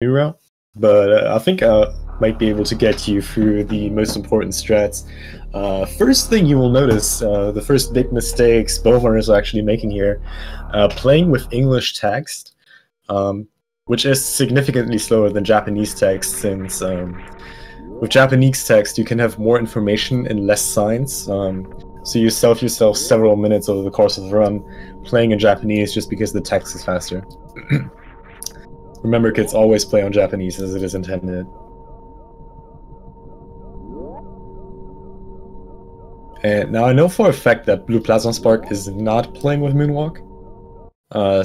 new route, but I think I might be able to get you through the most important strats. First thing you will notice, the first big mistakes both runners are actually making here, playing with English text, which is significantly slower than Japanese text, since with Japanese text you can have more information in less signs, so you save yourself several minutes over the course of the run playing in Japanese just because the text is faster. Remember, kids, always play on Japanese as it is intended. And now I know for a fact that BluePlasmaSpark is not playing with Moonwalk,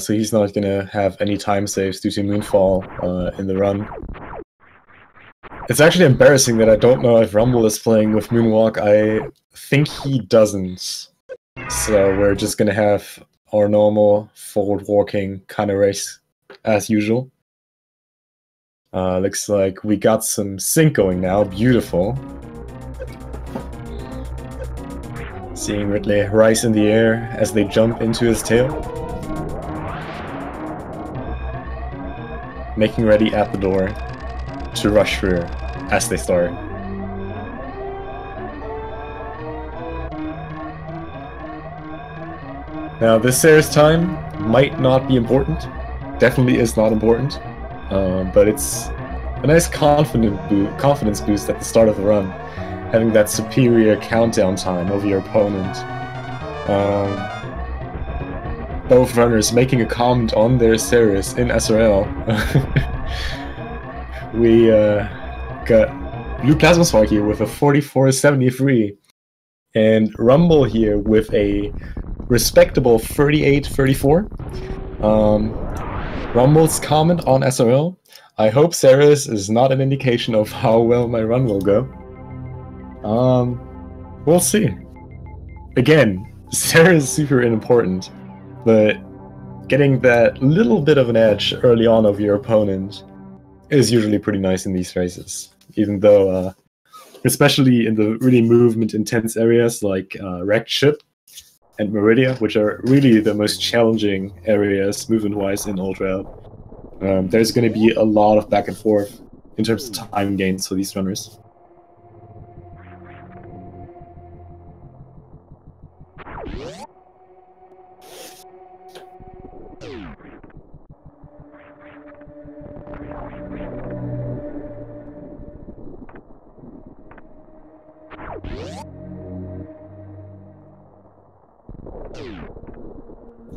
so he's not gonna have any time saves due to Moonfall in the run. It's actually embarrassing that I don't know if Rumble is playing with Moonwalk. I think he doesn't. So we're just gonna have our normal forward walking kind of race as usual. Looks like we got some sync going now. Beautiful. Seeing Ridley rise in the air as they jump into his tail. Making ready at the door to rush through as they start. Now this Sarah's time might not be important. Definitely is not important. But it's a nice confidence boost at the start of the run, having that superior countdown time over your opponent. Both runners making a comment on their series in SRL. We got BluePlasmaSpark here with a 44.73, and Rumble here with a respectable 38.34. Rumble's comment on SRL: I hope Ceres is not an indication of how well my run will go. We'll see. Again, Ceres is super unimportant, but getting that little bit of an edge early on over your opponent is usually pretty nice in these races. Even though, especially in the really movement-intense areas like Wrecked Ship and Meridia, which are really the most challenging areas movement-wise in Old Route, there's going to be a lot of back and forth in terms of time gains for these runners.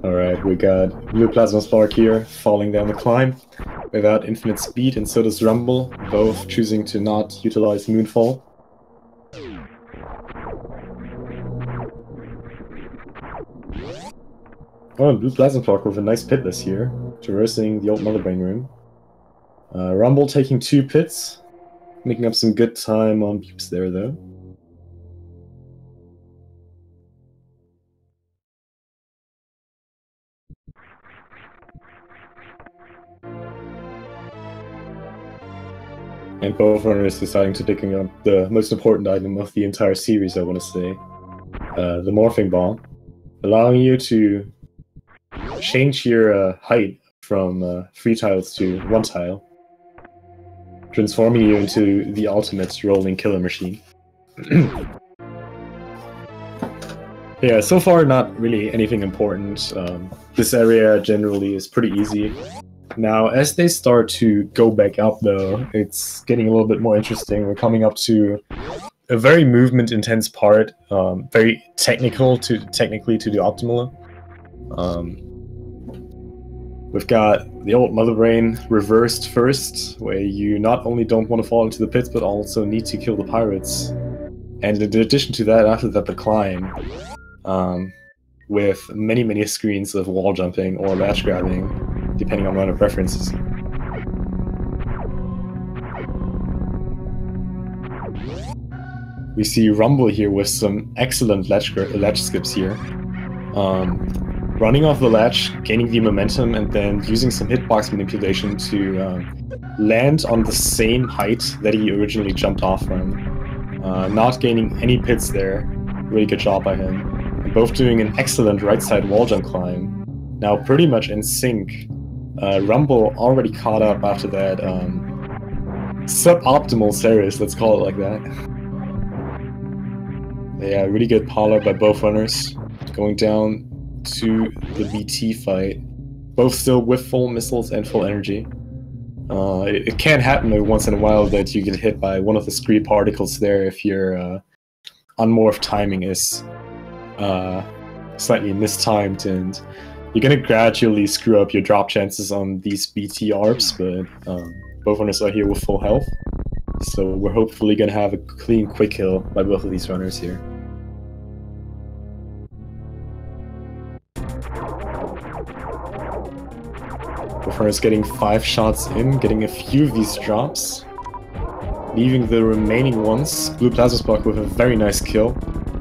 Alright, we got BluePlasmaSpark here, falling down the climb without infinite speed, and so does Rumble, both choosing to not utilize Moonfall. Oh, and BluePlasmaSpark with a nice pitless here, traversing the old Mother Brain room. Rumble taking 2 pits, making up some good time on beeps there though. And both runners deciding to picking up the most important item of the entire series, I want to say. The Morphing Ball, allowing you to change your height from 3 tiles to 1 tile, transforming you into the ultimate rolling killer machine. Yeah, so far not really anything important. This area generally is pretty easy. Now, as they start to go back up, though, it's getting a little bit more interesting. We're coming up to a very movement-intense part, very technically to the optimal. We've got the old Mother Brain reversed first, where you not only don't want to fall into the pits, but also need to kill the pirates. And in addition to that, after that, the climb, with many screens of wall jumping or latch grabbing, depending on runner preferences. We see Rumble here with some excellent latch skips here. Running off the latch, gaining the momentum, and then using some hitbox manipulation to land on the same height that he originally jumped off from. Not gaining any pits there. Really good job by him. And both doing an excellent right side wall jump climb. Now pretty much in sync Rumble already caught up after that suboptimal Ceres, let's call it like that. Yeah, really good polar by both runners. Going down to the BT fight. Both still with full missiles and full energy. It can happen every once in a while that you get hit by one of the scree particles there if your unmorph timing is slightly mistimed, and you're gonna gradually screw up your drop chances on these BT ARPs, but both runners are here with full health, so we're hopefully gonna have a clean quick kill by both of these runners here. Both runners getting 5 shots in, getting a few of these drops, leaving the remaining ones. BluePlasmaSpark with a very nice kill.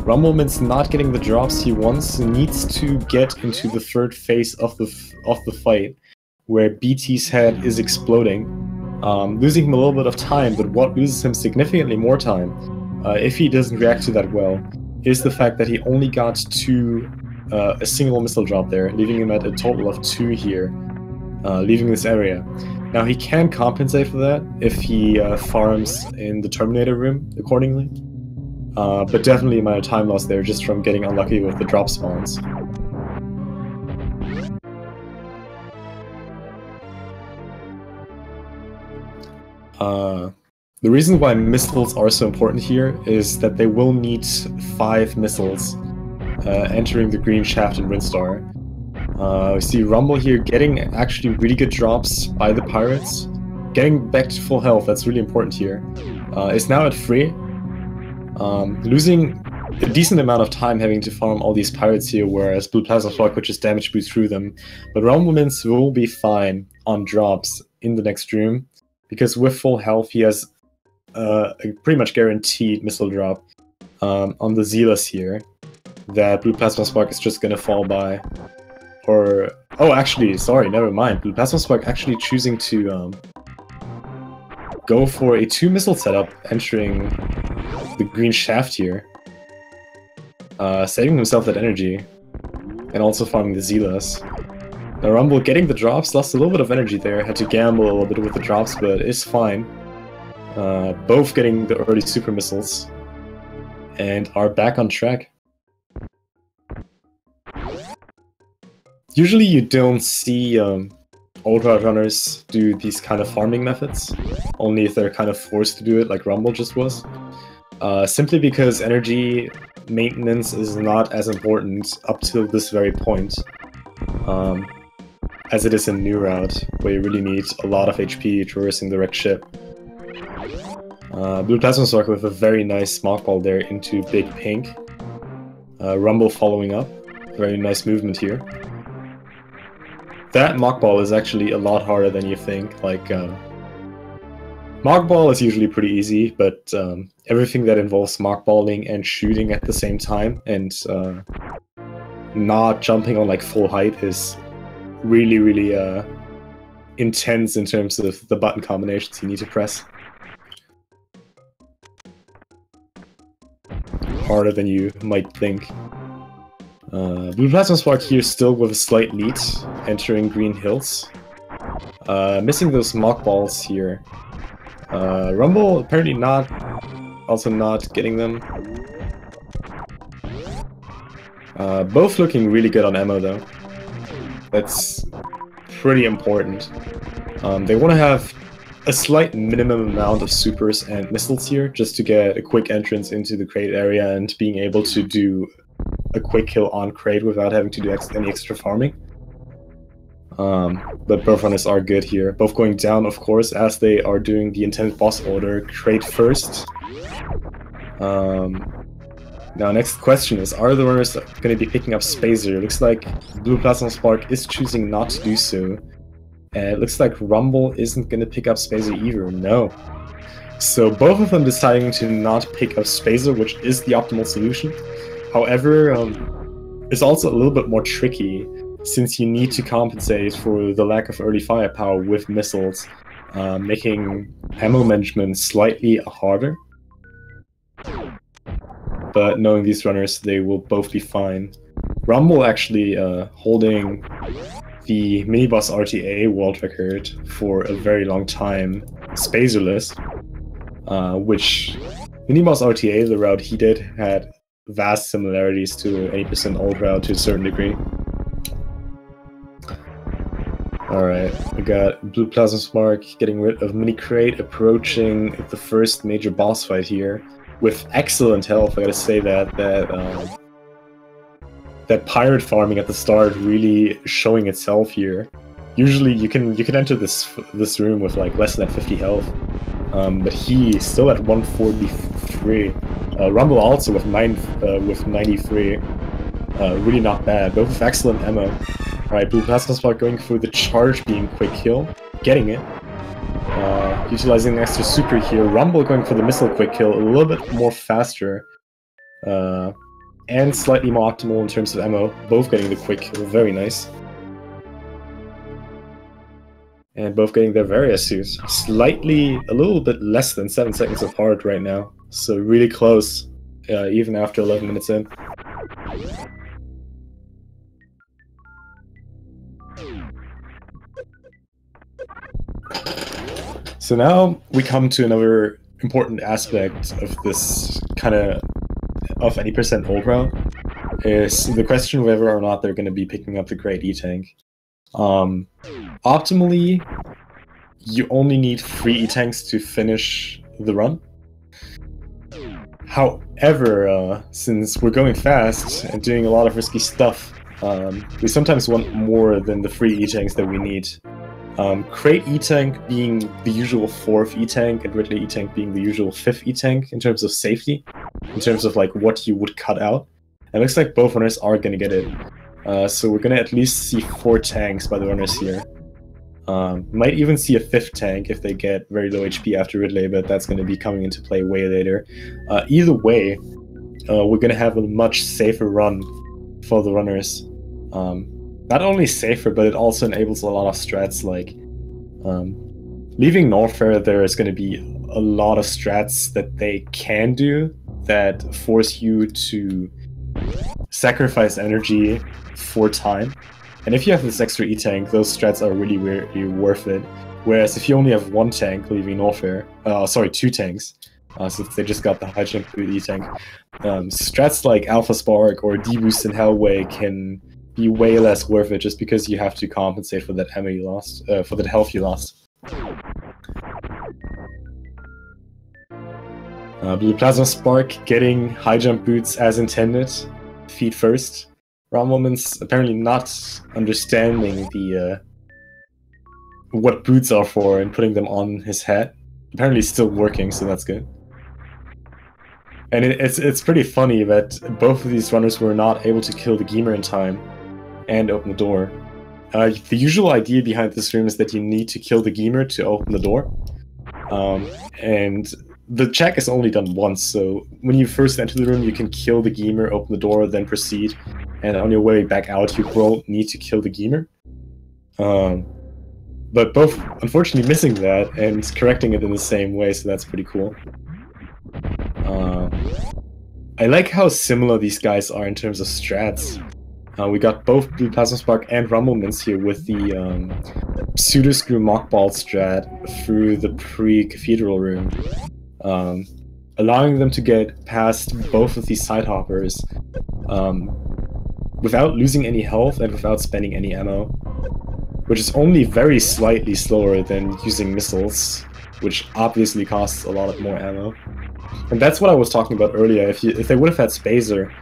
Rumbleminze not getting the drops he wants, needs to get into the third phase of the fight, where BT's head is exploding, losing him a little bit of time, but what loses him significantly more time, if he doesn't react to that well, is the fact that he only got a single missile drop there, leaving him at a total of 2 here, leaving this area. Now he can compensate for that if he farms in the Terminator room accordingly. But definitely amount of time lost there just from getting unlucky with the drop spawns. The reason why missiles are so important here is that they will need 5 missiles entering the green shaft in Rinstar. We see Rumble here getting actually really good drops by the pirates. Getting back to full health, that's really important here. Is now at 3. Losing a decent amount of time having to farm all these pirates here, whereas BluePlasmaSpark could just damage boost through them. But Rumbleminze will be fine on drops in the next room, because with full health he has a pretty much guaranteed missile drop on the Zealous here, that BluePlasmaSpark is just gonna fall by. Or, oh actually, sorry, never mind. BluePlasmaSpark actually choosing to go for a 2 missile setup entering the green shaft here, saving himself that energy, and also farming the Zealous. Now Rumble getting the drops, lost a little bit of energy there, had to gamble a little bit with the drops, but is fine. Both getting the early super missiles, and are back on track. Usually you don't see Ultra runners do these kind of farming methods, only if they're kind of forced to do it like Rumble just was. Simply because energy maintenance is not as important up till this very point, as it is in New Route, where you really need a lot of HP traversing the wrecked ship. BluePlasmaSpark with a very nice mockball there into Big Pink. Rumble following up, very nice movement here. That mockball is actually a lot harder than you think. Like, mockball is usually pretty easy, but everything that involves mockballing and shooting at the same time and not jumping on like full height is really, really intense in terms of the button combinations you need to press. Harder than you might think. BluePlasmaSpark here still with a slight lead, entering Green Hills. Missing those mockballs here. Rumble apparently also not getting them. Both looking really good on ammo though. That's pretty important. They want to have a slight minimum amount of supers and missiles here, just to get a quick entrance into the crate area and being able to do a quick kill on crate without having to do any extra farming. But both runners are good here. Both going down, of course, as they are doing the intended boss order, crate first. Now, next question is, are the runners going to be picking up Spazer? It looks like BluePlasmaSpark is choosing not to do so. And it looks like Rumble isn't going to pick up Spazer either, no. So both of them deciding to not pick up Spazer, which is the optimal solution. However, it's also a little bit more tricky, since you need to compensate for the lack of early firepower with missiles, making ammo management slightly harder. But knowing these runners, they will both be fine. Rumble actually holding the mini-boss RTA world record for a very long time, Spacerless, which mini-boss RTA, the route he did, had vast similarities to 80% old route to a certain degree. Alright, we got BluePlasmaSpark getting rid of Mini Crate, approaching the first major boss fight here with excellent health. I gotta say that pirate farming at the start really showing itself here. Usually you can enter this room with like less than 50 health, but he's still at 143. Rumble also with 93. Really not bad, both with excellent ammo. Alright, BluePlasmaSpark going for the charge beam quick kill, getting it. Utilizing the extra super here. Rumble going for the missile quick kill, a little bit more faster. And slightly more optimal in terms of ammo, both getting the quick kill, very nice. And both getting their various suits. Slightly, a little bit less than 7 seconds apart right now. So really close, even after 11 minutes in. So now we come to another important aspect of this kind of 80% old route, is the question whether or not they're going to be picking up the Great E-Tank. Optimally, you only need 3 E-Tanks to finish the run. However, since we're going fast and doing a lot of risky stuff, we sometimes want more than the 3 E-Tanks that we need. Crate E-Tank being the usual 4th E-Tank, and Ridley E-Tank being the usual 5th E-Tank in terms of safety, in terms of like what you would cut out. It looks like both runners are going to get it. So we're going to at least see 4 tanks by the runners here. Might even see a 5th tank if they get very low HP after Ridley, but that's going to be coming into play way later. Either way, we're going to have a much safer run for the runners. Not only safer, but it also enables a lot of strats, like leaving Norfair. There is going to be a lot of strats that they can do that force you to sacrifice energy for time. And if you have this extra E-Tank, those strats are really worth it. Whereas if you only have 1 tank leaving Norfair, sorry, 2 tanks, since they just got the high jump with E-Tank, strats like Alpha Spark or D-Boost and Hellway can be way less worth it just because you have to compensate for that ammo you lost, for that health you lost. BluePlasmaSpark getting high jump boots as intended, feet first. Rumbleminze apparently not understanding the what boots are for and putting them on his head. Apparently it's still working, so that's good. And it's pretty funny that both of these runners were not able to kill the Gamer in time and open the door. The usual idea behind this room is that you need to kill the Gamer to open the door. And the check is only done once, so when you first enter the room, you can kill the Gamer, open the door, then proceed. And on your way back out, you will need to kill the Gamer. But both, unfortunately, missing that and correcting it in the same way, so that's pretty cool. I like how similar these guys are in terms of strats. We got both BluePlasmaSpark and Rumbleminze here with the pseudo-screw mockball strat through the pre-cathedral room, allowing them to get past both of these side hoppers without losing any health and without spending any ammo, which is only very slightly slower than using missiles, which obviously costs a lot more ammo. And that's what I was talking about earlier. If they would have had Spacer,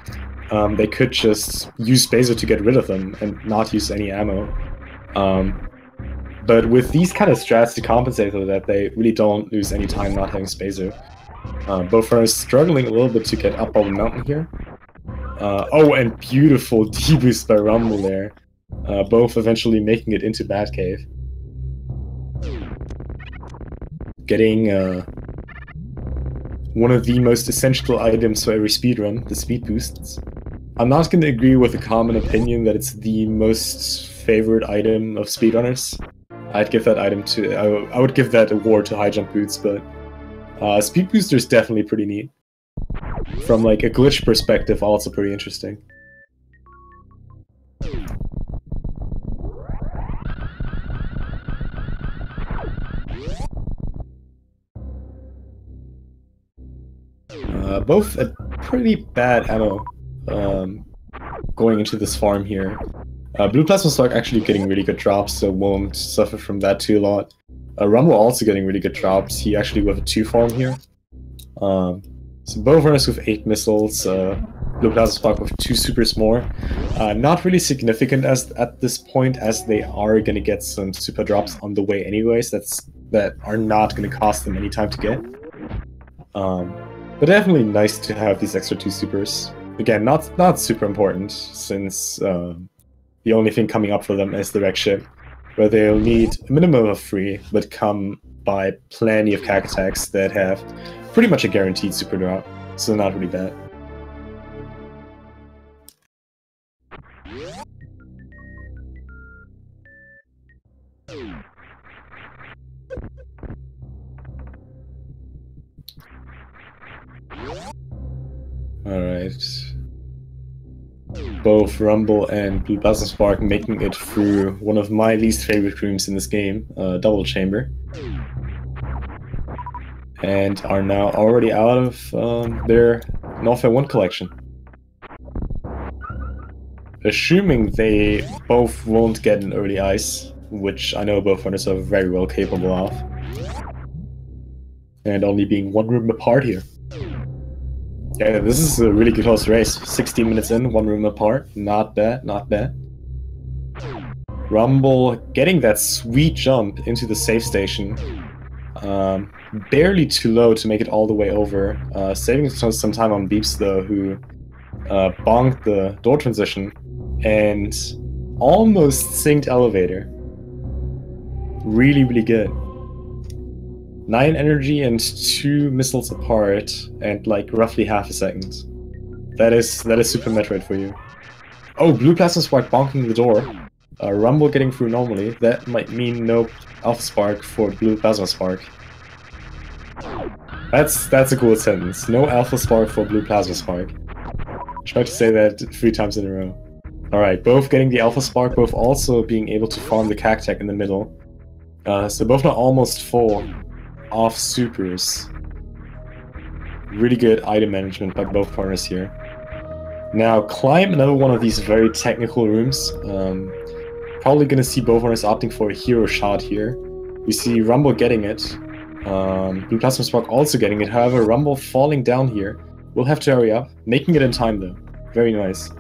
they could just use Spacer to get rid of them and not use any ammo. But with these kind of strats to compensate for that, they really don't lose any time not having Spacer. Both are struggling a little bit to get up on the mountain here. Oh, and beautiful D-boost by Rumble there. Both eventually making it into Batcave. Getting one of the most essential items for every speedrun, the speed boosts. I'm not going to agree with the common opinion that it's the most favorite item of speedrunners. I'd give that item to... I would give that award to high jump boots, but speed booster is definitely pretty neat. From like a glitch perspective, also pretty interesting. Both at pretty bad ammo going into this farm here. BluePlasmaSpark actually getting really good drops, so won't suffer from that too a lot. Rumble also getting really good drops. He actually with a 2 farm here. So both runners with 8 missiles, BluePlasmaSpark with 2 supers more. Not really significant at this point, as they are going to get some super drops on the way anyways, that are not going to cost them any time to get. But definitely nice to have these extra 2 supers. Again, not super important, since the only thing coming up for them is the wreck ship, where they'll need a minimum of 3, but come by plenty of CAC attacks that have pretty much a guaranteed super drop, so not really bad. Alright. Both Rumble and BluePlasmaSpark making it through one of my least favorite rooms in this game, Double Chamber. And are now already out of their Norfair 1 collection. Assuming they both won't get an early ice, which I know both runners are very well capable of. And only being 1 room apart here. Yeah, this is a really good close race. 16 minutes in, 1 room apart. Not bad, not bad. Rumble getting that sweet jump into the safe station. Barely too low to make it all the way over. Saving some time on Beeps though, who bonked the door transition and almost synced elevator. Really, really good. 9 energy and 2 missiles apart, and like roughly half a second. That is Super Metroid for you. Oh, BluePlasmaSpark bonking the door. Rumble getting through normally. That might mean no Alpha Spark for BluePlasmaSpark. That's a cool sentence. No Alpha Spark for BluePlasmaSpark. Try to say that 3 times in a row. Alright, both getting the Alpha Spark, both also being able to farm the cactac in the middle. So both not almost full off supers. Really good item management by both partners here. Now climb another one of these very technical rooms. Probably gonna see both runners opting for a hero shot here. We see Rumble getting it. BluePlasmaSpark also getting it. However, Rumble falling down here. We'll have to hurry up. Making it in time though. Very nice.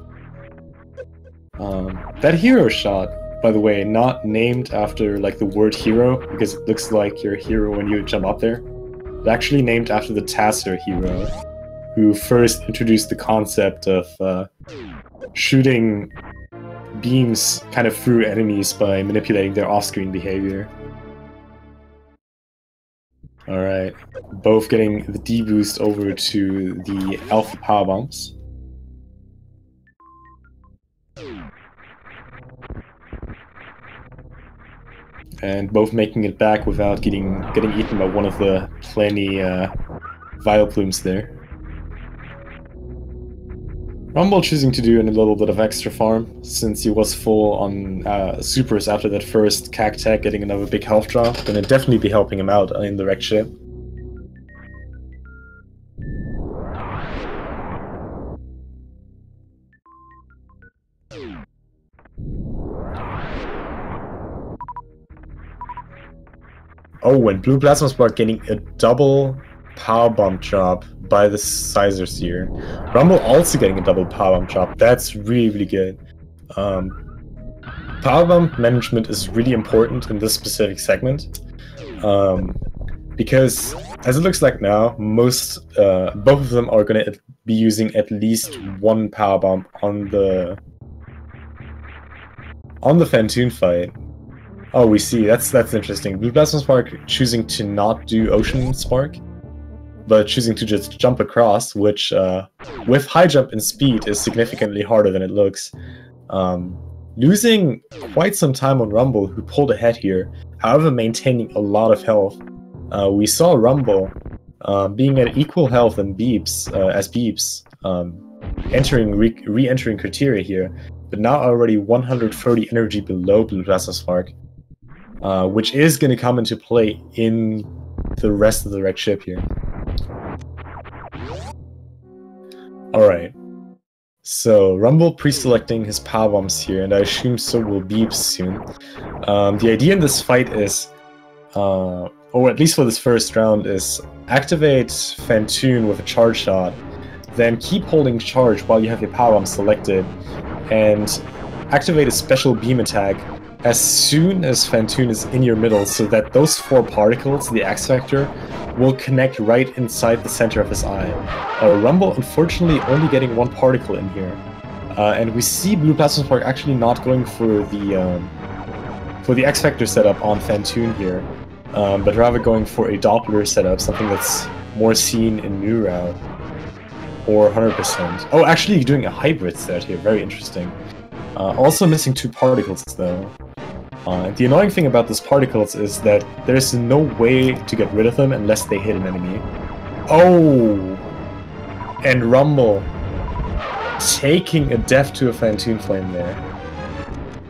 That hero shot, by the way, not named after like the word hero, because it looks like you're a hero when you jump up there. It's actually named after the Taster hero, who first introduced the concept of shooting beams kind of through enemies by manipulating their off-screen behavior. Alright, both getting the D-boost over to the Alpha Power Bombs. And both making it back without getting eaten by one of the plenty Vile Plumes there. Rumble choosing to do a little bit of extra farm, since he was full on supers after that first cactac, getting another big health drop. Gonna definitely be helping him out in the wreck ship. Oh, and BluePlasmaSpark getting a double power bump drop by the Sizers here. Rumble also getting a double power bump drop. That's really, really good. Power bump management is really important in this specific segment. Because, as it looks like now, both of them are going to be using at least 1 power bump on the Fantoon fight. Oh, we see. That's interesting. BluePlasmaSpark choosing to not do Ocean Spark, but choosing to just jump across, which with high jump and speed is significantly harder than it looks. Losing quite some time on Rumble, who pulled ahead here, however maintaining a lot of health. We saw Rumble being at equal health and Beeps, re-entering criteria here, but now already 130 energy below BluePlasmaSpark. Which is going to come into play in the rest of the wreck ship here. Alright. So, Rumble pre-selecting his power bombs here, and I assume so will Beep soon. The idea in this fight is, or at least for this first round, is activate Fantoon with a charge shot, then keep holding charge while you have your power bomb selected, and activate a special beam attack as soon as Fantoon is in your middle, so that those 4 particles, the X Factor, will connect right inside the center of his eye. Rumble, unfortunately, only getting 1 particle in here. And we see BluePlasmaSpark actually not going for the X Factor setup on Fantoon here, but rather going for a Doppler setup, something that's more seen in New Route, or 100%. Oh, actually doing a hybrid set here, very interesting. Also missing 2 particles though. The annoying thing about those particles is that there's no way to get rid of them unless they hit an enemy. Oh! And Rumble taking a death to a Fantoon Flame there.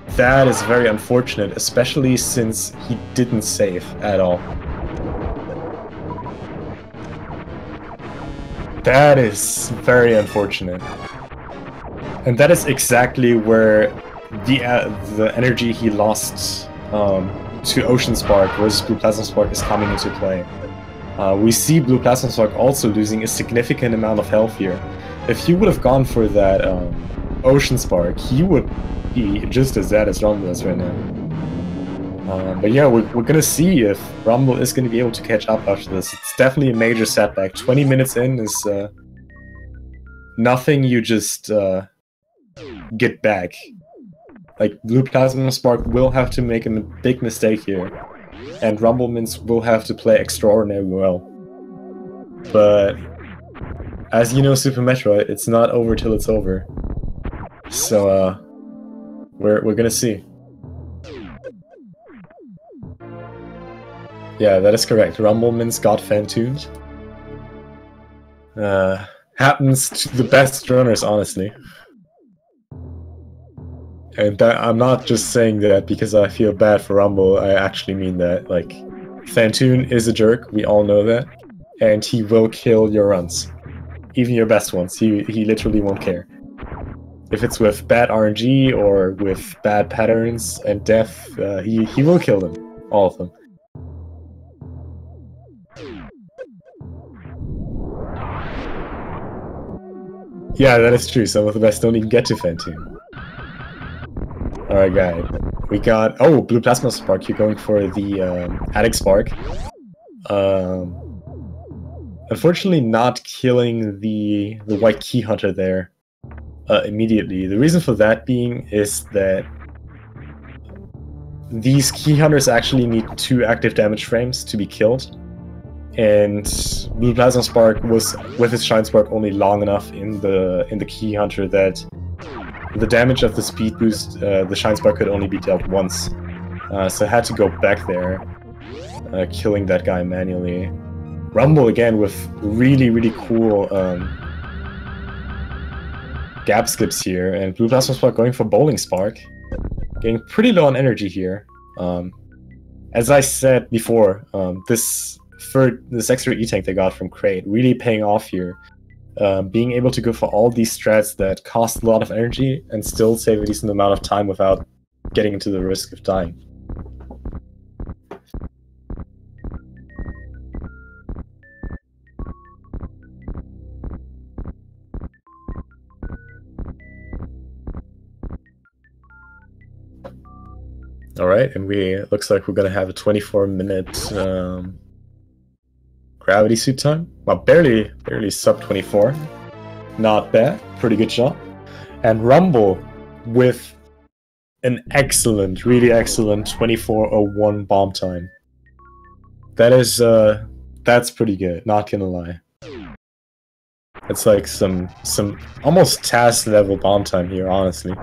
That is very unfortunate, especially since he didn't save at all. That is very unfortunate. And that is exactly where the energy he lost to Ocean Spark versus BluePlasmaSpark is coming into play. We see BluePlasmaSpark also losing a significant amount of health here. If he would have gone for that Ocean Spark, he would be just as dead as Rumble is right now. But yeah, we're gonna see if Rumble is gonna be able to catch up after this. It's definitely a major setback. 20 minutes in is nothing you just get back. Like, BluePlasmaSpark will have to make a big mistake here, and Rumbleminze will have to play extraordinarily well. But as you know, Super Metroid, it's not over till it's over. So we're gonna see. Yeah, that is correct. Rumbleminze got Fantooned. Happens to the best runners, honestly. And I'm not just saying that because I feel bad for Rumble, I actually mean that. Like, Fantoon is a jerk, we all know that, and he will kill your runs. Even your best ones, he literally won't care. If it's with bad RNG or with bad patterns and death, he will kill them. All of them. Yeah, that is true, some of the best don't even get to Fantoon. Alright, guys. We got... Oh, BluePlasmaSpark, you're going for the Attic Spark. Unfortunately not killing the White Key Hunter there immediately. The reason for that being is that these Key Hunters actually need 2 active damage frames to be killed. And BluePlasmaSpark was, with his Shine Spark, only long enough in the Key Hunter that the damage of the speed boost, the Shine Spark could only be dealt once. So I had to go back there, killing that guy manually. Rumble again with really, really cool gap skips here, and BluePlasmaSpark going for Bowling Spark. Getting pretty low on energy here. As I said before, this extra E-Tank they got from Crate really paying off here. Being able to go for all these strats that cost a lot of energy and still save a decent amount of time without getting into the risk of dying. Alright, and looks like we're gonna have a 24-minute gravity suit time. Well, barely sub 24. Not bad, pretty good job. And Rumble with an excellent, really excellent 24:01 bomb time. That is, that's pretty good, not gonna lie. It's like some almost task level bomb time here, honestly.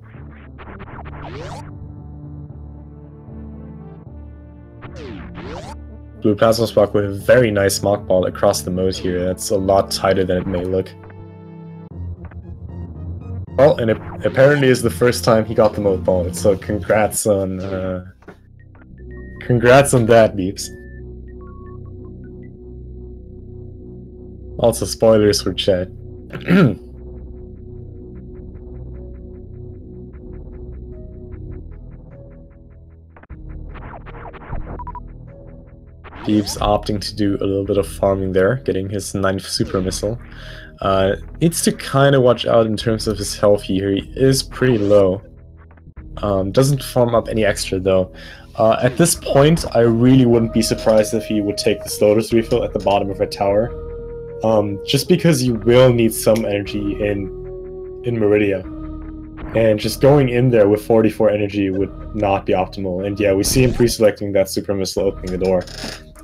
BluePlasmaSpark with a very nice mock ball across the mode here. That's a lot tighter than it may look. Well, and it apparently is the first time he got the mode ball. So congrats on that, Beeps. Also spoilers for chat. Beebs opting to do a little bit of farming there, getting his 9th super missile. Needs to kind of watch out in terms of his health here. He is pretty low. Doesn't farm up any extra though. At this point, I really wouldn't be surprised if he would take the Lotus refill at the bottom of a tower. Just because you will need some energy in Meridia. And just going in there with 44 energy would not be optimal. And yeah, we see him pre-selecting that super missile, opening the door,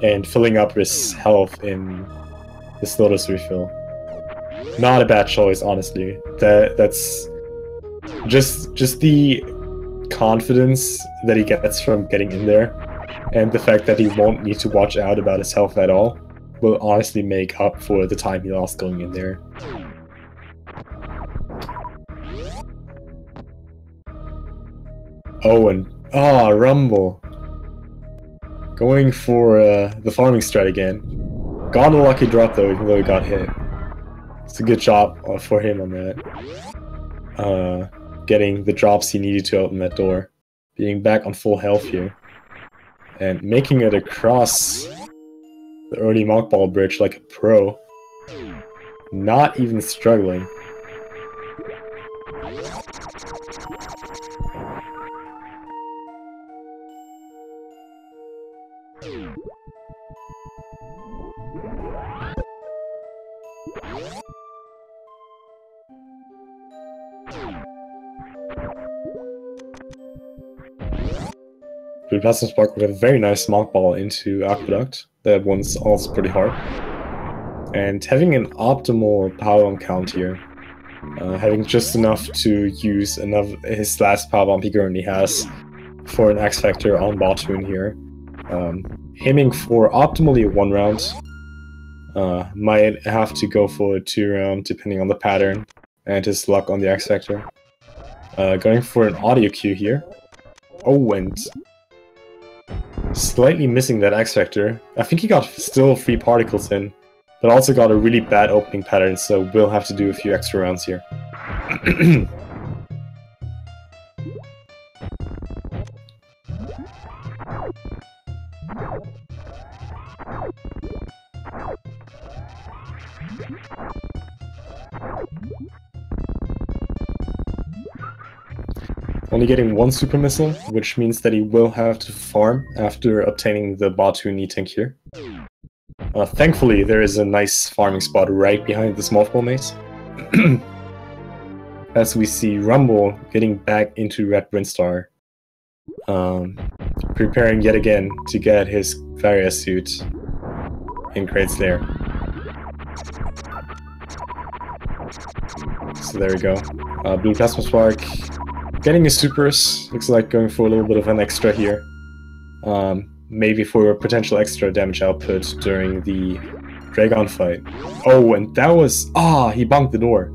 and filling up his health in this Lotus refill. Not a bad choice, honestly. That's just the confidence that he gets from getting in there, and the fact that he won't need to watch out about his health at all will honestly make up for the time he lost going in there. Oh, and Rumble going for the farming strat again. Got a lucky drop though, even though he got hit. It's a good job for him on that. Getting the drops he needed to open that door. Being back on full health here. And making it across the early Monk Ball bridge like a pro. Not even struggling. BluePlasmaSpark with a very nice Monk Ball into Aqueduct. That one's also pretty hard. And having an optimal power bomb count here. Having just enough to use his last power bomb he currently has for an X Factor on Bottoon here. Aiming for optimally a 1 round. Might have to go for a 2 round depending on the pattern and his luck on the X Factor. Going for an audio cue here. Oh, and slightly missing that X Factor. I think he got still 3 particles in, but also got a really bad opening pattern, so we'll have to do a few extra rounds here. Only getting 1 super missile, which means that he will have to farm after obtaining the Bottoon E-Tank here. Thankfully, there is a nice farming spot right behind the Small Ball maze. As we see Rumble getting back into Red Brinstar. Preparing yet again to get his Varia suit in crates there. So there we go. BluePlasmaSpark getting his supers. Looks like going for a little bit of an extra here. Maybe for a potential extra damage output during the Dragon fight. Oh, and that was... he bumped the door.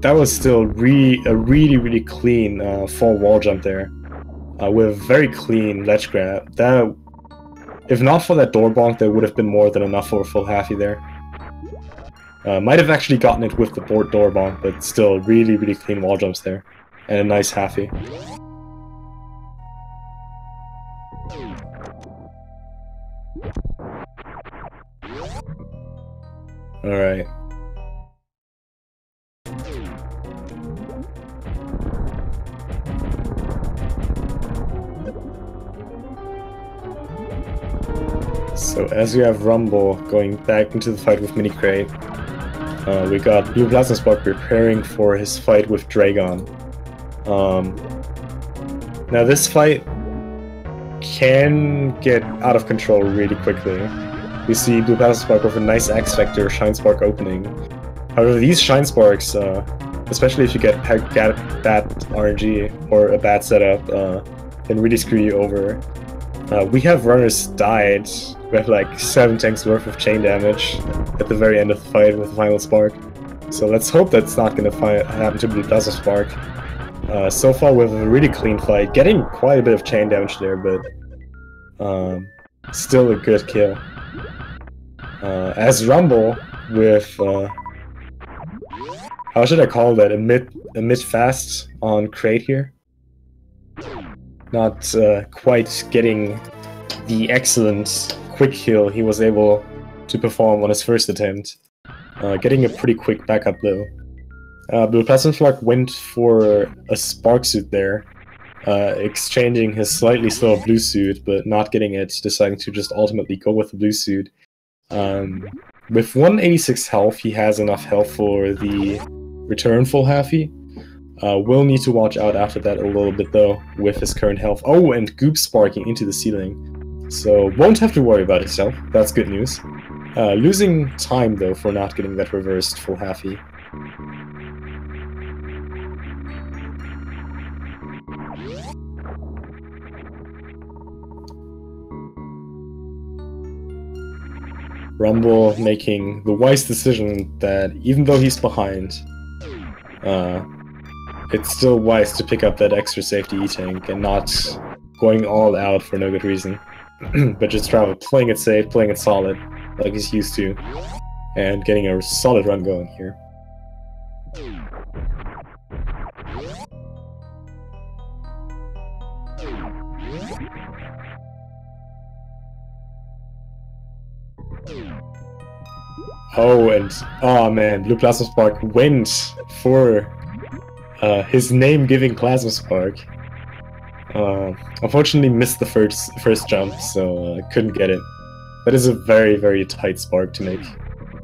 That was still a really clean fall wall jump there. With a very clean ledge grab. That, if not for that door bonk, that would have been more than enough for a full halfie there. Might have actually gotten it with the board door bonk, but still really clean wall jumps there. And a nice halfie. Alright. So as we have Rumble going back into the fight with Mini Crate, we got BluePlasmaSpark preparing for his fight with Dragon. Now this fight can get out of control really quickly. We see BluePlasmaSpark with a nice X Factor Shine Spark opening. However, these Shine Sparks, especially if you get bad RNG or a bad setup, can really screw you over. We have runners died with like 7 tanks worth of chain damage at the very end of the fight with the final spark. So let's hope that's not going to happen to BluePlasmaSpark. So far with a really clean fight, getting quite a bit of chain damage there, but still a good kill. As Rumble with how should I call that, a mid fast on Crate here. Not quite getting the excellent quick heal he was able to perform on his first attempt, getting a pretty quick backup though. BluePlasmaSpark went for a Spark suit there, exchanging his slightly slower blue suit, but not getting it, deciding to just ultimately go with the blue suit. With 186 health, he has enough health for the return full halfie. Will need to watch out after that a little bit though, with his current health. Oh, and Goop sparking into the ceiling. So won't have to worry about his health, that's good news. Losing time though for not getting that reversed full halfie. Rumble making the wise decision that even though he's behind, it's still wise to pick up that extra safety E-tank and not going all out for no good reason. But just playing it safe, playing it solid, like he's used to, and getting a solid run going here. Oh, and oh man, BluePlasmaSpark went for his name-giving Plasma Spark. Unfortunately missed the first jump, so couldn't get it. That is a very, very tight spark to make,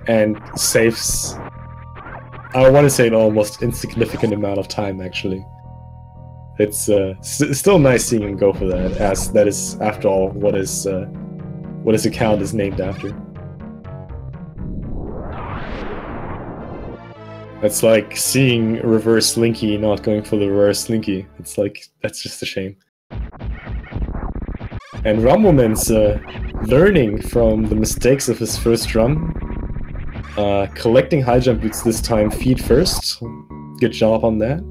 and saves, I want to say, an almost insignificant amount of time actually. It's still nice seeing him go for that, as that is, after all, what his account is named after. It's like seeing reverse Slinky not going for the reverse Slinky. It's like, that's just a shame. And Rumbleminze learning from the mistakes of his first run. Collecting high jump boots this time feet first. Good job on that.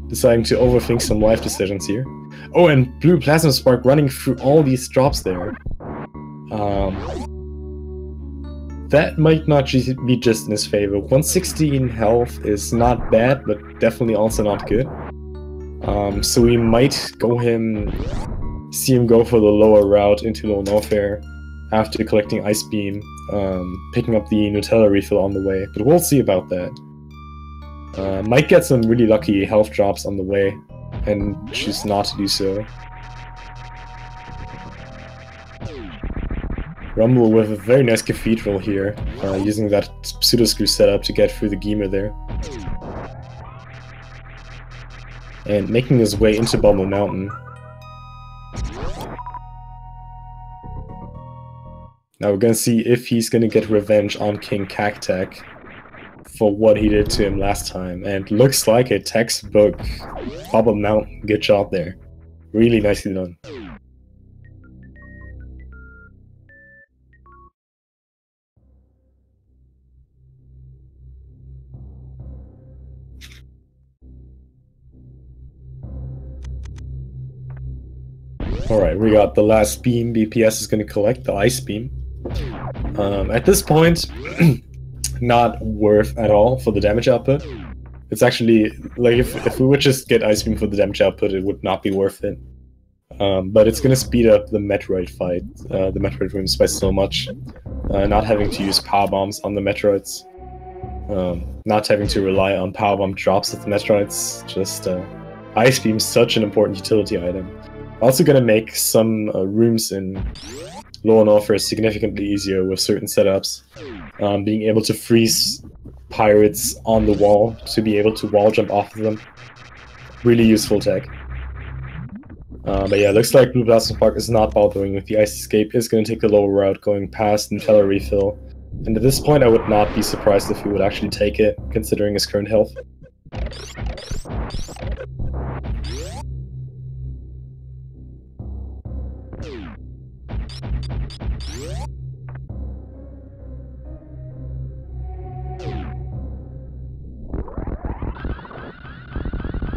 Deciding to overthink some life decisions here. Oh, and BluePlasmaSpark running through all these drops there. That might not be just in his favor. 116 health is not bad, but definitely also not good. So we might see him go for the lower route into low Norfair after collecting Ice Beam, picking up the Nutella refill on the way, but we'll see about that. Might get some really lucky health drops on the way, and choose not to do so. Rumble with a very nice cathedral here, using that pseudo-screw setup to get through the Gamer there. And making his way into Bumble Mountain. Now we're gonna see if he's gonna get revenge on King Cactac for what he did to him last time, and looks like a textbook Bumble Mountain. Good job there. Really nicely done. Alright, we got the last beam BPS is going to collect, the Ice Beam. At this point, not worth at all for the damage output. It's actually, like, if we would just get Ice Beam for the damage output, it would not be worth it. But it's going to speed up the Metroid fight, the Metroid rooms by so much. Not having to use power bombs on the Metroids. Not having to rely on power bomb drops of the Metroids. Just, Ice Beam's such an important utility item. Also gonna make some rooms in Lower Norfair significantly easier with certain setups. Being able to freeze pirates on the wall to be able to wall jump off of them. Really useful tech. But yeah, looks like BluePlasmaSpark is not bothering with the Ice Escape. Is gonna take the lower route going past Nutella Refill. And at this point I would not be surprised if he would actually take it, considering his current health.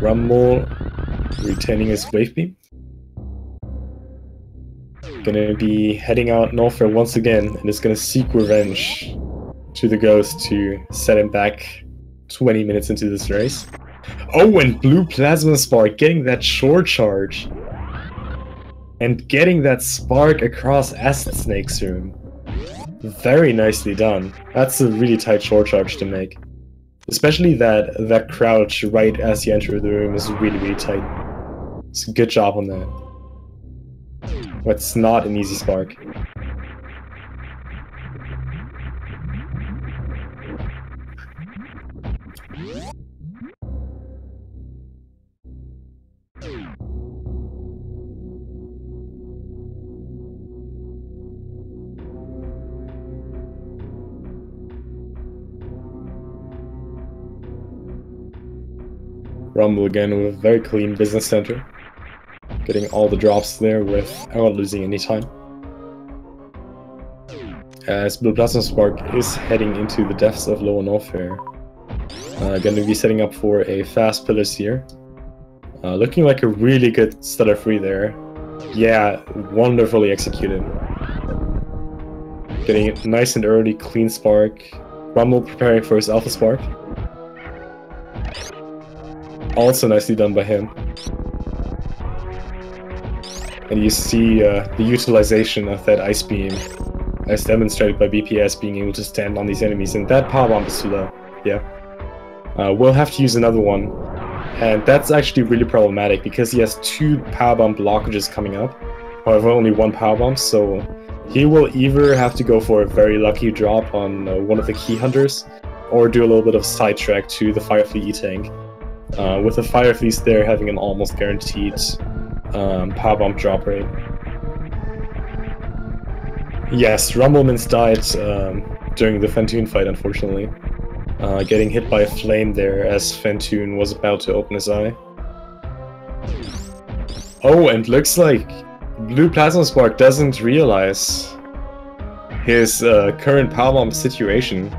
Rumble retaining his wave beam. Gonna be heading out Norfair once again, and is gonna seek revenge to the Ghost to set him back 20 minutes into this race. Oh, and BluePlasmaSpark getting that short charge. And getting that spark across Acid Snake's room. Very nicely done. That's a really tight short charge to make. Especially that crouch right as you enter the room is really, really tight. So good job on that. But it's not an easy spark. Rumble again with a very clean business center. Getting all the drops there without losing any time. As BluePlasmaSpark is heading into the depths of Lower Norfair. Going to be setting up for a fast Pillars here. Looking like a really good stutter free there. Yeah, wonderfully executed. Getting it nice and early, clean spark. Rumble preparing for his Alpha Spark. Also nicely done by him. And you see the utilization of that Ice Beam as demonstrated by BPS being able to stand on these enemies, and that power bomb is too low. Yeah. We'll have to use another one, and that's actually really problematic because he has 2 power bomb blockages coming up. However, only 1 power bomb, so he will either have to go for a very lucky drop on one of the key hunters, or do a little bit of sidetrack to the Firefly E-Tank. With the Fireflies there having an almost guaranteed power bomb drop rate. Yes, Rumbleminze died during the Fentoon fight, unfortunately. Getting hit by a flame there as Fentoon was about to open his eye. Oh, and looks like BluePlasmaSpark doesn't realize his current power bomb situation.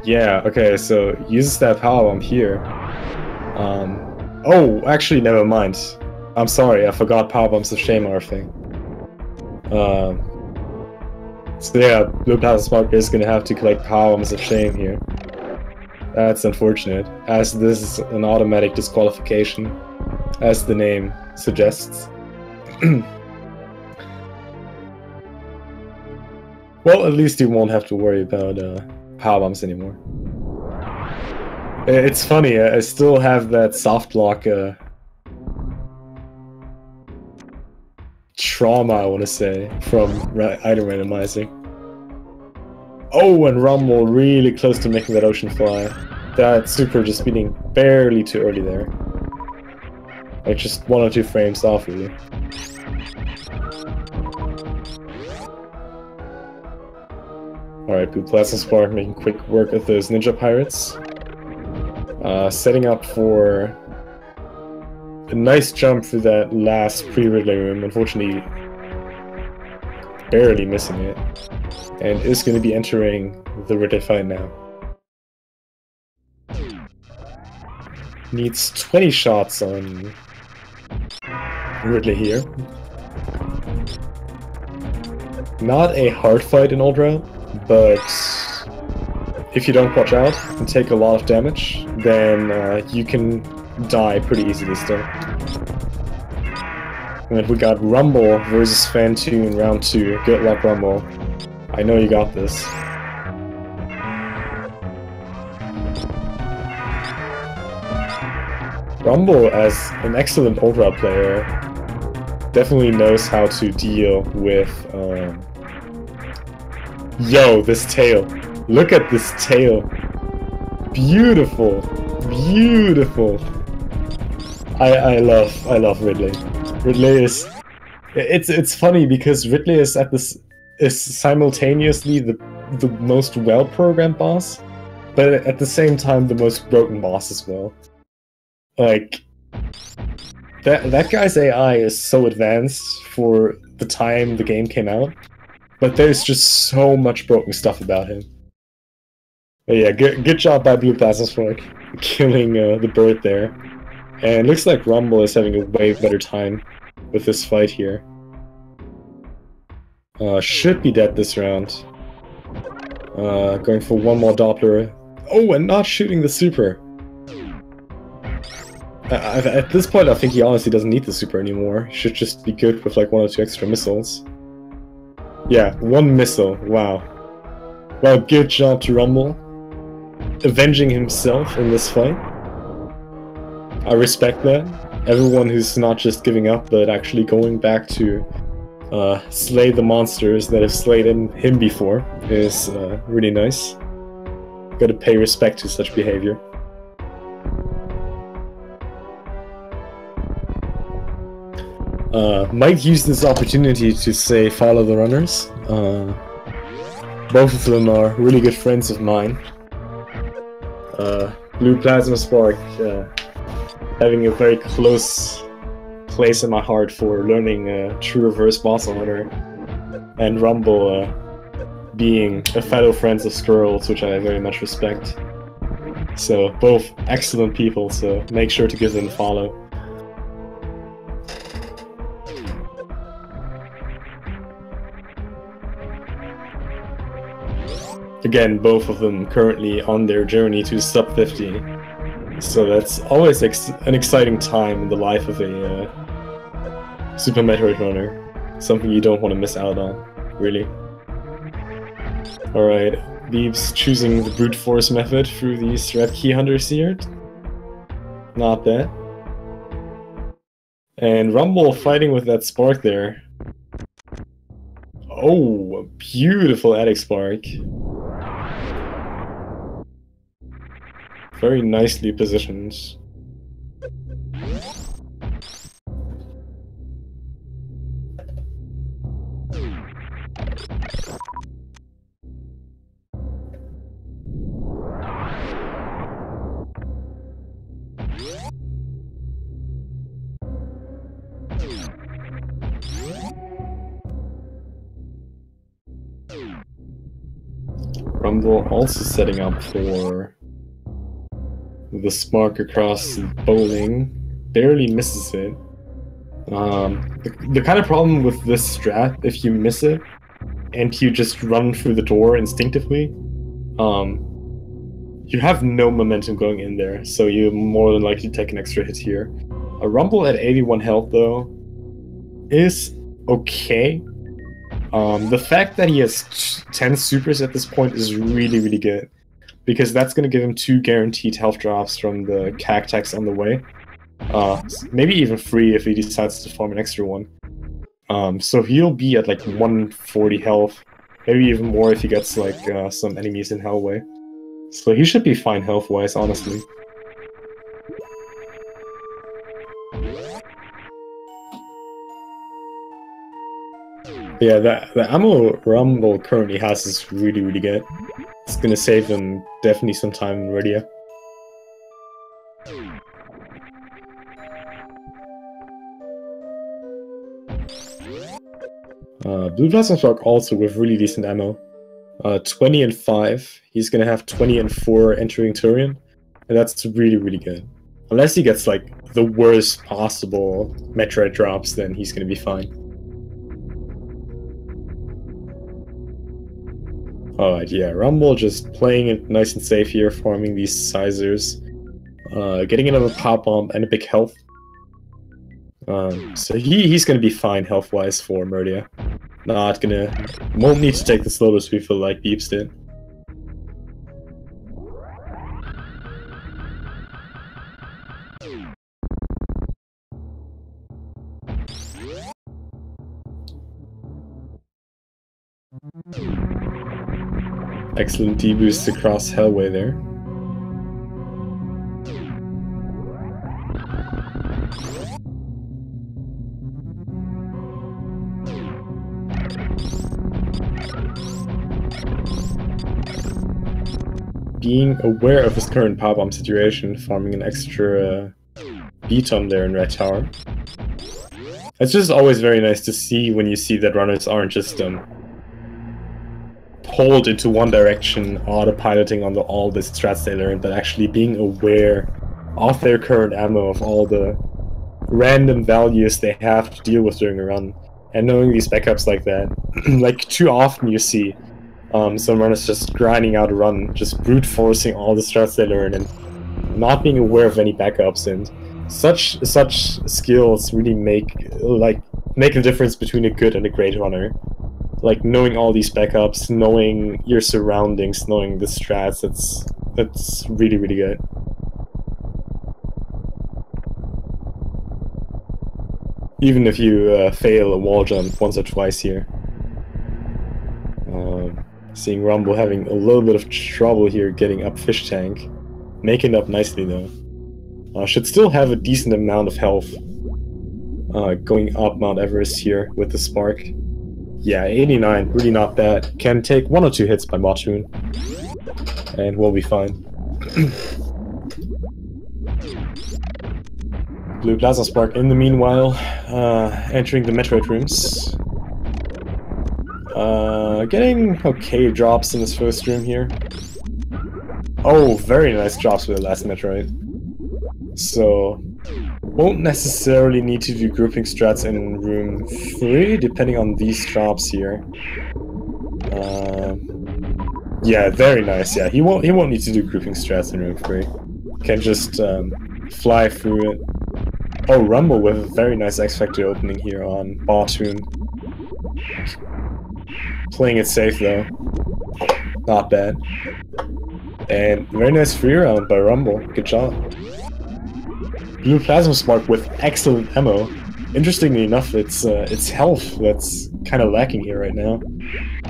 Yeah, okay, so uses that power bomb here. Oh, actually, never mind. I'm sorry, I forgot power bombs of shame are a thing. So yeah, BluePlasmaSpark is gonna have to collect power bombs of shame here. That's unfortunate, as this is an automatic disqualification, as the name suggests. Well, at least you won't have to worry about power bombs anymore. It's funny, I still have that soft lock trauma, I want to say, from item randomizing. Oh, and Rumble really close to making that ocean fly. That super just beating barely too early there. Like just 1 or 2 frames off, really. Alright, BluePlasmaSpark making quick work of those ninja pirates. Setting up for a nice jump through that last pre-Ridley room, unfortunately barely missing it, and is going to be entering the Ridley fight now. Needs 20 shots on Ridley here. Not a hard fight in Old Route, but if you don't watch out and take a lot of damage, then you can die pretty easily still. And we got Rumble versus Fentoon in round 2. Good luck, Rumble. I know you got this. Rumble, as an excellent Old Route player, definitely knows how to deal with... Yo, this tail. Look at this tail. Beautiful. Beautiful. I love Ridley. Ridley is... It's funny because Ridley is simultaneously the most well-programmed boss, but at the same time the most broken boss as well. Like, that guy's AI is so advanced for the time the game came out, but there's just so much broken stuff about him. But yeah, good job by BluePlasmaSpark killing the bird there. And it looks like Rumble is having a way better time with this fight here. Should be dead this round. Going for one more Doppler. Oh, and not shooting the super. At this point, I think he honestly doesn't need the super anymore. He should just be good with like 1 or 2 extra missiles. Yeah, 1 missile. Wow. Well, good job to Rumble. Avenging himself in this fight. I respect that. Everyone who's not just giving up, but actually going back to slay the monsters that have slayed him before is really nice. Gotta pay respect to such behavior. Might use this opportunity to say follow the runners. Both of them are really good friends of mine. BluePlasmaSpark having a very close place in my heart for learning true reverse boss order, and Rumble being a fellow friends of Squirrels, which I very much respect. So both excellent people, so make sure to give them a follow. Again, both of them currently on their journey to sub 50. So that's always an exciting time in the life of a Super Metroid runner. Something you don't want to miss out on, really. Alright, Beebs choosing the brute force method through these red key hunters here. Not bad. And Rumble fighting with that spark there. Oh, a beautiful attic spark. Very nicely positioned. Rumble also setting up for the spark across bowling. Barely misses it. The kind of problem with this strat, if you miss it and you just run through the door instinctively, you have no momentum going in there, so you're more than likely to take an extra hit here. A Rumble at 81 health though is okay. The fact that he has 10 supers at this point is really, really good, because that's going to give him 2 guaranteed health drops from the cactax on the way. Maybe even 3 if he decides to farm an extra one. So he'll be at like 140 health, maybe even more if he gets like some enemies in Hellway. So he should be fine health-wise, honestly. Yeah, the ammo Rumble currently has is really, really good. It's gonna save him definitely some time in Rydia. BluePlasmaSpark also with really decent ammo. 20 and 5. He's gonna have 20 and 4 entering Turian, and that's really, really good. Unless he gets like the worst possible Metroid drops, then he's gonna be fine. Alright, yeah, Rumble just playing it nice and safe here, farming these sizers. Getting another pop bomb and a big health. So he's gonna be fine health-wise for Murdia. Won't need to take the slow sweep like Beeps did. Excellent D-boost across Hellway there. Being aware of his current power bomb situation, farming an extra beat-on there in Red Tower. It's just always very nice to see when you see that runners aren't just pulled into one direction, autopiloting on all the strats they learned, but actually being aware of their current ammo, of all the random values they have to deal with during a run, and knowing these backups like that. Like, too often you see some runners just grinding out a run, just brute forcing all the strats they learn, and not being aware of any backups, and Such skills really make a difference between a good and a great runner. Like knowing all these backups, knowing your surroundings, knowing the strats, that's really good. Even if you fail a wall jump once or twice here. Seeing Rumble having a little bit of trouble here getting up Fish Tank. Making it up nicely though. Should still have a decent amount of health. Going up Mount Everest here with the Spark. Yeah, 89, really not bad. Can take 1 or 2 hits by Matoon. And we'll be fine. BluePlasmaSpark in the meanwhile, entering the Metroid rooms. Getting okay drops in his first room here. Oh, very nice drops with the last Metroid. So, won't necessarily need to do grouping strats in room 3, depending on these drops here. Yeah, very nice. Yeah, he won't need to do grouping strats in room 3. Can just fly through it. Oh, Rumble with a very nice X Factor opening here on Bartoon. Playing it safe though. Not bad. And very nice free round by Rumble. Good job. BluePlasmaSpark with excellent ammo. Interestingly enough, it's health that's kind of lacking here right now.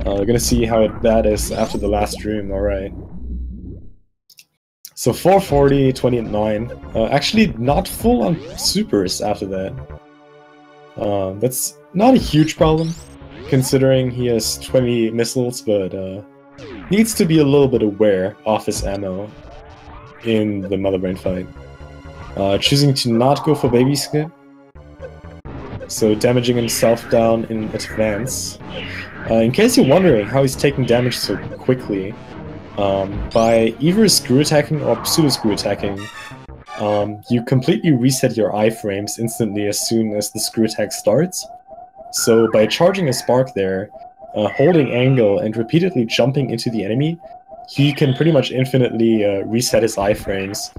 We're gonna see how that is after the last room. All right. So 440, 20 and 9. Actually, not full on supers after that. That's not a huge problem, considering he has 20 missiles, but needs to be a little bit aware of his ammo in the Mother Brain fight. Choosing to not go for Baby Skip, so damaging himself down in advance. In case you're wondering how he's taking damage so quickly, by either screw attacking or pseudo screw attacking, you completely reset your iframes instantly as soon as the screw attack starts. So by charging a spark there, holding angle and repeatedly jumping into the enemy, he can pretty much infinitely reset his iframes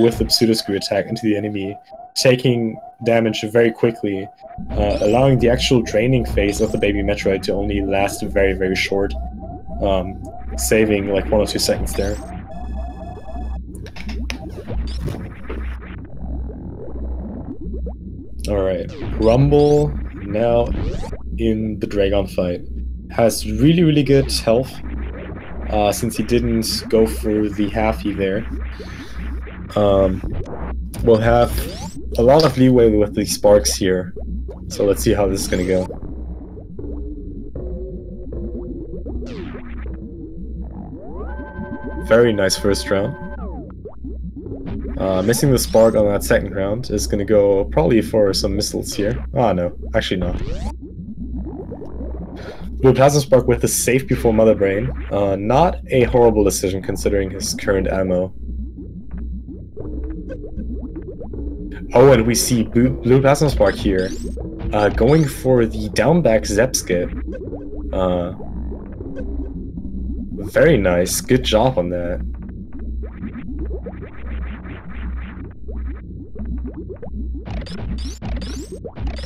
with the pseudo screw attack into the enemy, taking damage very quickly, allowing the actual draining phase of the baby Metroid to only last very short, saving like 1 or 2 seconds there. Alright, Rumble now in the Dragon fight. Has really good health, since he didn't go for the half-E there. We'll have a lot of leeway with the sparks here, so let's see how this is gonna go. Very nice first round. Missing the spark on that second round is gonna go probably for some missiles here. Ah, no, actually not. BluePlasmaSpark with the save before Mother Brain. Not a horrible decision considering his current ammo. Oh, and we see BluePlasmaSpark here going for the down-back Zep Skip. Very nice. Good job on that.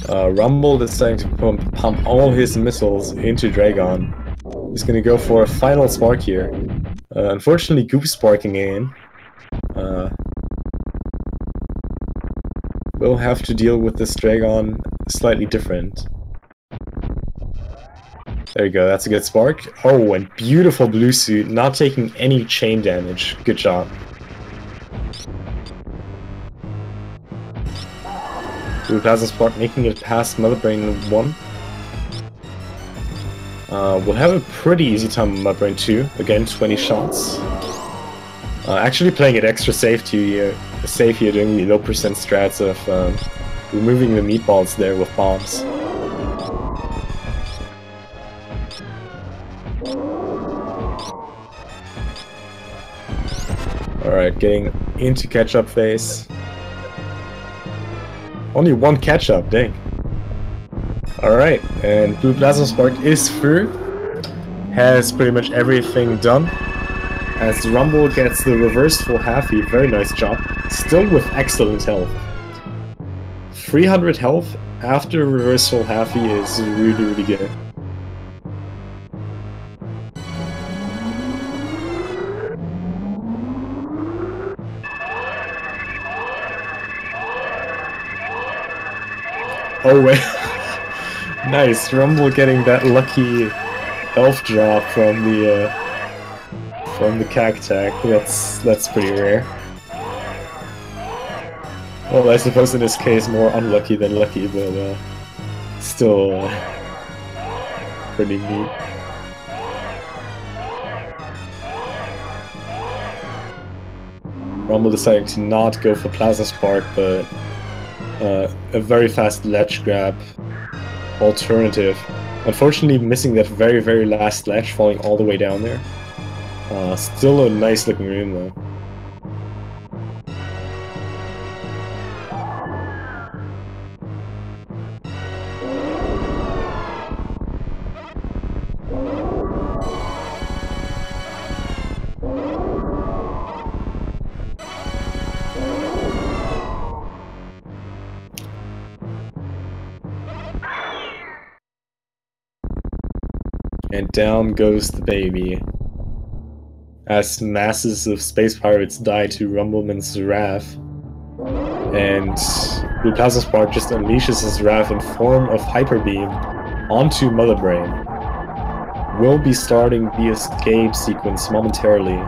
Rumble deciding to pump all his missiles into Dragon. He's gonna go for a final spark here. Unfortunately, Goop sparking in. We'll have to deal with this Dragon slightly different. There you go, that's a good spark. Oh, and beautiful blue suit, not taking any chain damage. Good job. BluePlasmaSpark making it past Mother Brain in 1. We'll have a pretty easy time on Mother Brain 2. Again, 20 shots. Actually playing it extra safe here, doing the low percent strats of removing the meatballs there with bombs. Alright, getting into catch-up phase. Only 1 catch-up, dang. Alright, and BluePlasmaSpark is through. Has pretty much everything done. As Rumble gets the reversed full half-E, very nice job. Still with excellent health. 300 health after reversal halfy is really, really good. Oh wait, nice, Rumble getting that lucky health drop from the cactac. That's pretty rare. Well, I suppose in this case more unlucky than lucky, but still pretty neat. Rumble deciding to not go for Plasma Spark, but a very fast ledge grab alternative. Unfortunately missing that very, very last ledge, falling all the way down there. Still a nice looking room though. And down goes the baby. As masses of space pirates die to Rumbleminze's wrath. And BluePlasmaSpark just unleashes his wrath in form of Hyper Beam onto Mother Brain. We'll be starting the escape sequence momentarily.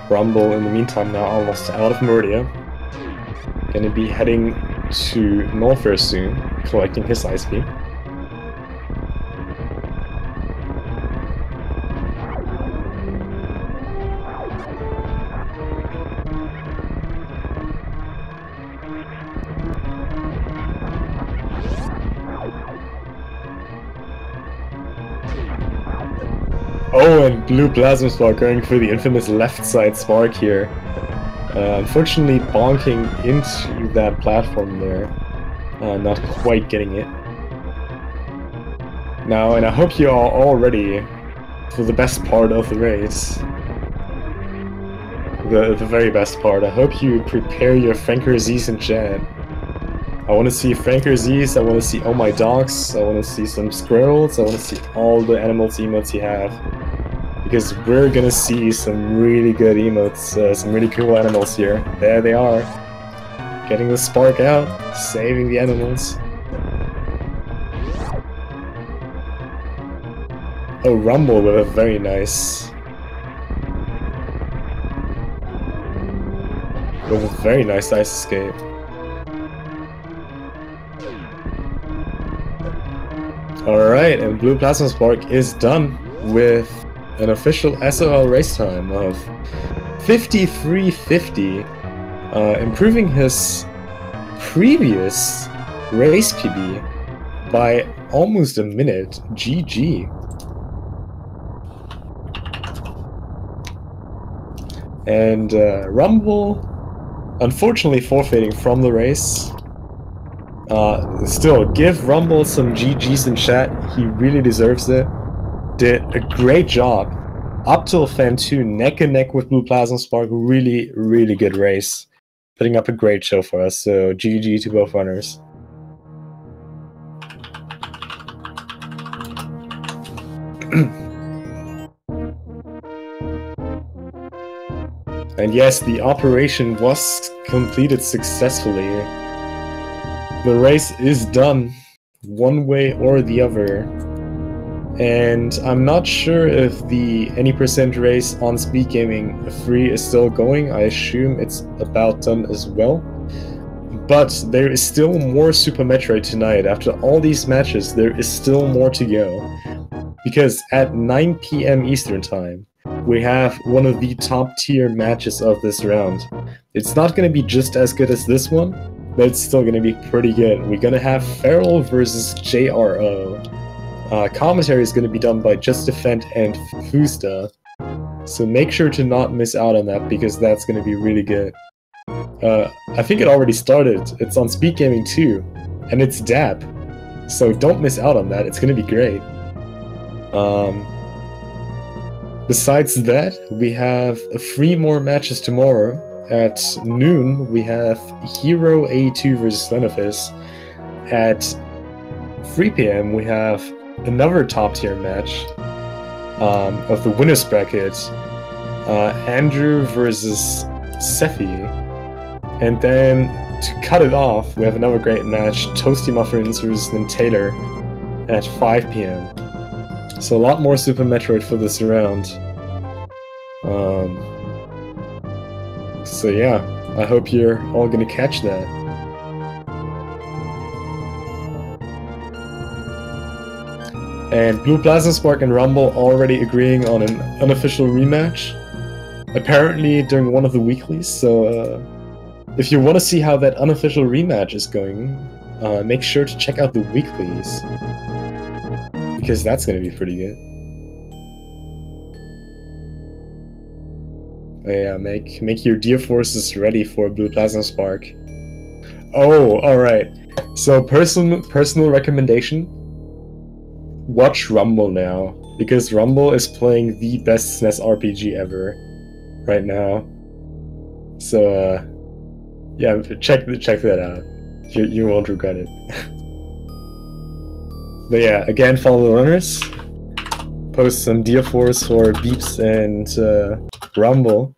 Rumble, in the meantime, now almost out of Meridia. Gonna be heading to Norfair soon, collecting his Ice Beam. Oh, and BluePlasmaSpark going for the infamous left side spark here. Unfortunately bonking into that platform there. Not quite getting it. Now, and I hope you are all ready for the best part of the race. The very best part. I hope you prepare your Franker Z's in chat. I want to see Franker Z's, I want to see Oh My Dogs, I want to see some squirrels, I want to see all the animals emotes you have. Because we're gonna see some really good emotes, some really cool animals here. There they are. Getting the spark out, saving the animals. Oh, Rumble with a very nice... with a very nice ice escape. Alright, and BluePlasmaSpark is done with an official SOL race time of 53:50, improving his previous race PB by almost a minute. GG. And Rumble, unfortunately forfeiting from the race. Still, give Rumble some GGs in chat. He really deserves it. Did a great job. Up till Fan 2, neck and neck with BluePlasmaSpark. Really, really good race. Putting up a great show for us. So GG to both runners. And yes, the operation was completed successfully. The race is done, one way or the other. And I'm not sure if the any percent race on Speed Gaming free is still going. I assume it's about done as well. But there is still more Super Metroid tonight. After all these matches, there is still more to go. Because at 9 p.m. Eastern Time, we have one of the top tier matches of this round. It's not going to be just as good as this one, but it's still going to be pretty good. We're going to have Feral versus JRO. Commentary is going to be done by Just Defend and Fusta. So make sure to not miss out on that, because that's going to be really good. I think it already started. It's on Speed Gaming too, and it's DAP. So don't miss out on that. It's going to be great. Besides that, we have 3 more matches tomorrow. At noon, we have Hero A2 versus Lenofis. At 3 p.m., we have another top tier match of the winner's bracket. Andrew versus Sephi. And then, to cut it off, we have another great match, Toasty Muffins versus Taylor at 5 p.m. So a lot more Super Metroid for this round. So yeah, I hope you're all gonna catch that. And BluePlasmaSpark and Rumble already agreeing on an unofficial rematch, apparently during one of the weeklies, so if you want to see how that unofficial rematch is going, make sure to check out the weeklies, because that's going to be pretty good. But yeah, make your Dear Forces ready for BluePlasmaSpark. Oh, alright. So personal recommendation, watch Rumble now, because Rumble is playing the best SNES RPG ever right now. So yeah, check that out. You won't regret it. But yeah, again, follow the runners. Post some Dear Force for Beeps and Rumble.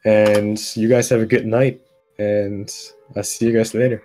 And you guys have a good night, and I'll see you guys later.